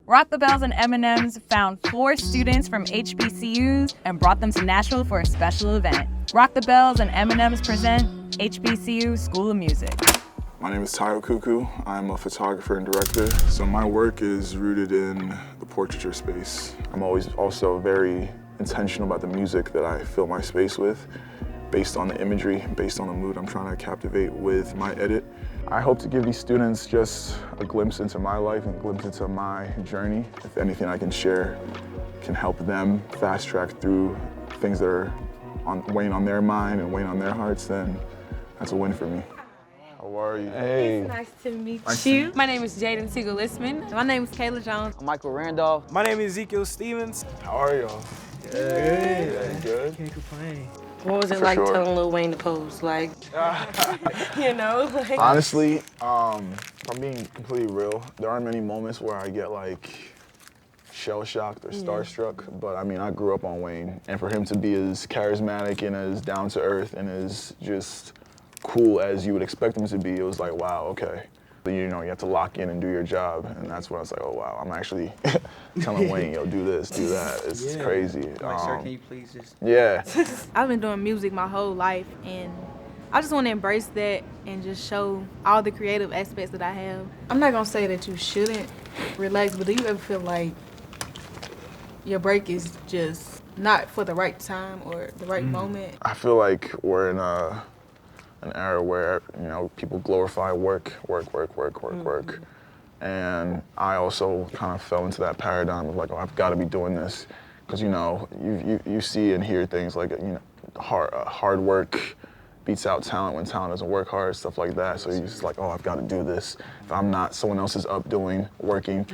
Rock the Bells and M&M'S found 4 students from HBCUs and brought them to Nashville for a special event. Rock the Bells and M&M'S present HBCU School of Music. My name is Tayo Kuku. I'm a photographer and director. So my work is rooted in the portraiture space. I'm always also very intentional about the music that I fill my space with, based on the imagery, based on the mood I'm trying to captivate with my edit. I hope to give these students just a glimpse into my life and a glimpse into my journey. If anything I can share can help them fast track through things that are weighing on their mind and weighing on their hearts, then that's a win for me. How are you? Hey. It's nice to meet you. My name is Jaden Siegel-Listman. My name is Kayla Jones. I'm Michael Randolph. My name is Ezekiel Stevens. How are y'all? Good. Good. Can't complain. What was it For like sure. telling Lil Wayne to pose? Like, you know? Like... Honestly, if I'm being completely real, there aren't many moments where I get like shell-shocked or starstruck, but I mean, I grew up on Wayne, and for him to be as charismatic and as down-to-earth and as just cool as you would expect him to be, it was like, wow, okay. You know, you have to lock in and do your job, and that's when I was like, oh wow, I'm actually telling Wayne, yo, do this, do that. It's crazy. Like, sir, can you please just... Yeah. I've been doing music my whole life, and I just want to embrace that and just show all the creative aspects that I have. I'm not gonna say that you shouldn't relax, but do you ever feel like your break is just not for the right time or the right moment? I feel like we're in an era where, you know, people glorify work. And I also kind of fell into that paradigm of like, oh, I've got to be doing this. Because, you know, you see and hear things like, you know, hard work beats out talent when talent doesn't work hard, stuff like that. So you're just like, oh, I've got to do this. If I'm not, someone else is up working.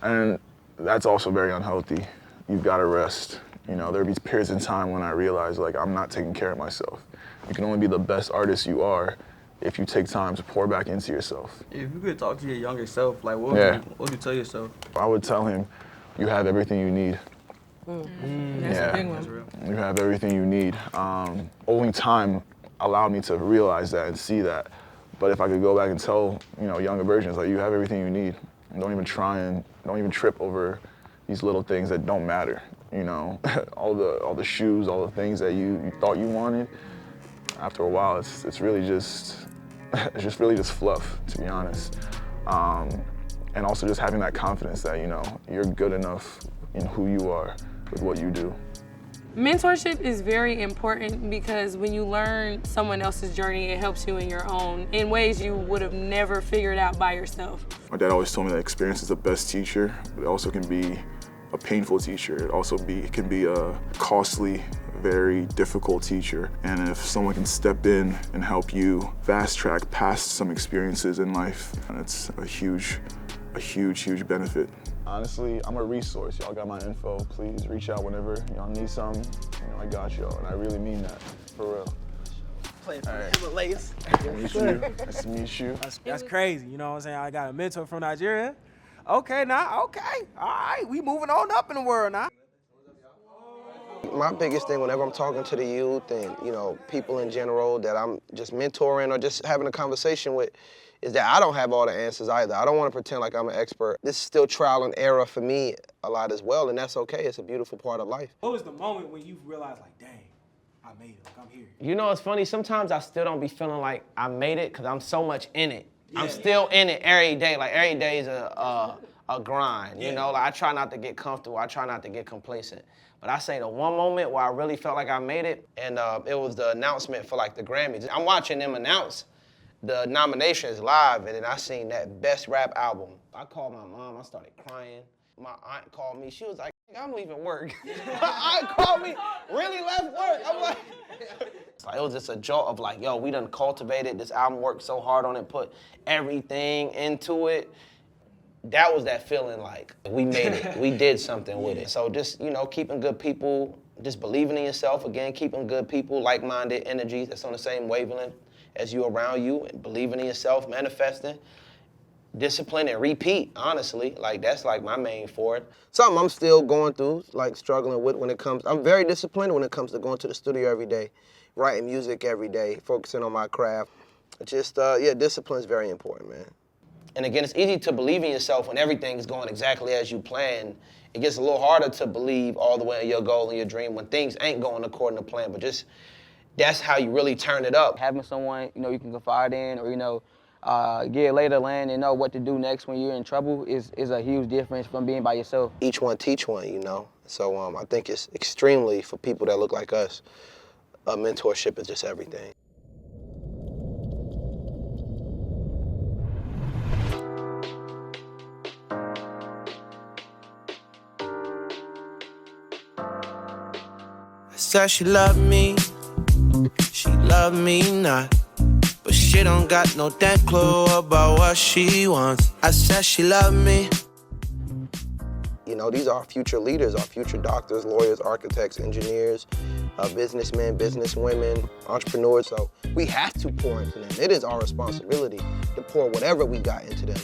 And that's also very unhealthy. You've got to rest. You know, there'll be periods in time when I realize like I'm not taking care of myself. You can only be the best artist you are if you take time to pour back into yourself. If you could talk to your younger self, like what would you tell yourself? I would tell him, you have everything you need. That's a big one. You have everything you need. Only time allowed me to realize that and see that. But if I could go back and tell, you know, younger versions, like, you have everything you need. And don't even trip over these little things that don't matter. You know, all the shoes, all the things that you thought you wanted. After a while, it's really just fluff, to be honest. And also just having that confidence that, you know, you're good enough in who you are with what you do. Mentorship is very important because when you learn someone else's journey, it helps you in your own in ways you would have never figured out by yourself. My dad always told me that experience is the best teacher, but it also can be a painful teacher. It can be a costly, very difficult teacher. And if someone can step in and help you fast track past some experiences in life, it's a huge benefit. Honestly, I'm a resource. Y'all got my info. Please reach out whenever y'all need something. You know, I got y'all, and I really mean that, for real. Playing for the Himalayas. Nice to meet you. That's crazy, you know what I'm saying? I got a mentor from Nigeria. Okay, all right, we moving on up in the world now. My biggest thing whenever I'm talking to the youth and, you know, people in general that I'm just mentoring or just having a conversation with is that I don't have all the answers either. I don't want to pretend like I'm an expert. This is still trial and error for me a lot as well, and that's okay. It's a beautiful part of life. What was the moment when you realized, like, dang, I made it, like, I'm here? You know, it's funny, sometimes I still don't be feeling like I made it because I'm so much in it. Yeah. I'm still in it every day. Like, every day is a grind, you know? Like, I try not to get comfortable. I try not to get complacent. But I say the one moment where I really felt like I made it, and it was the announcement for, like, the Grammys. I'm watching them announce the nominations live, and then I seen that Best Rap Album. I called my mom, I started crying. My aunt called me, she was like, I'm leaving work. My aunt called me, really left work. I'm like, it was just a jolt of like, yo, we done cultivated this album, worked so hard on it, put everything into it. That was that feeling like, we made it, we did something with it. So just, you know, keeping good people, just believing in yourself, again, keeping good people, like-minded energies that's on the same wavelength as you around you, and believing in yourself, manifesting, discipline, and repeat, honestly. Like, that's like my main for it. Something I'm still going through, like struggling with when it comes, I'm very disciplined when it comes to going to the studio every day, writing music every day, focusing on my craft. Just, yeah, discipline is very important, man. And again, it's easy to believe in yourself when everything's going exactly as you planned. It gets a little harder to believe all the way in your goal and your dream when things ain't going according to plan, but just that's how you really turn it up. Having someone, you can confide in or, get lay the land and know what to do next when you're in trouble is a huge difference from being by yourself. Each one teach one, So I think it's extremely, for people that look like us, a mentorship is just everything. I said she loved me not. But she don't got no damn clue about what she wants. I said she loved me. These are our future leaders, our future doctors, lawyers, architects, engineers, businessmen, businesswomen, entrepreneurs. So we have to pour into them. It is our responsibility to pour whatever we got into them.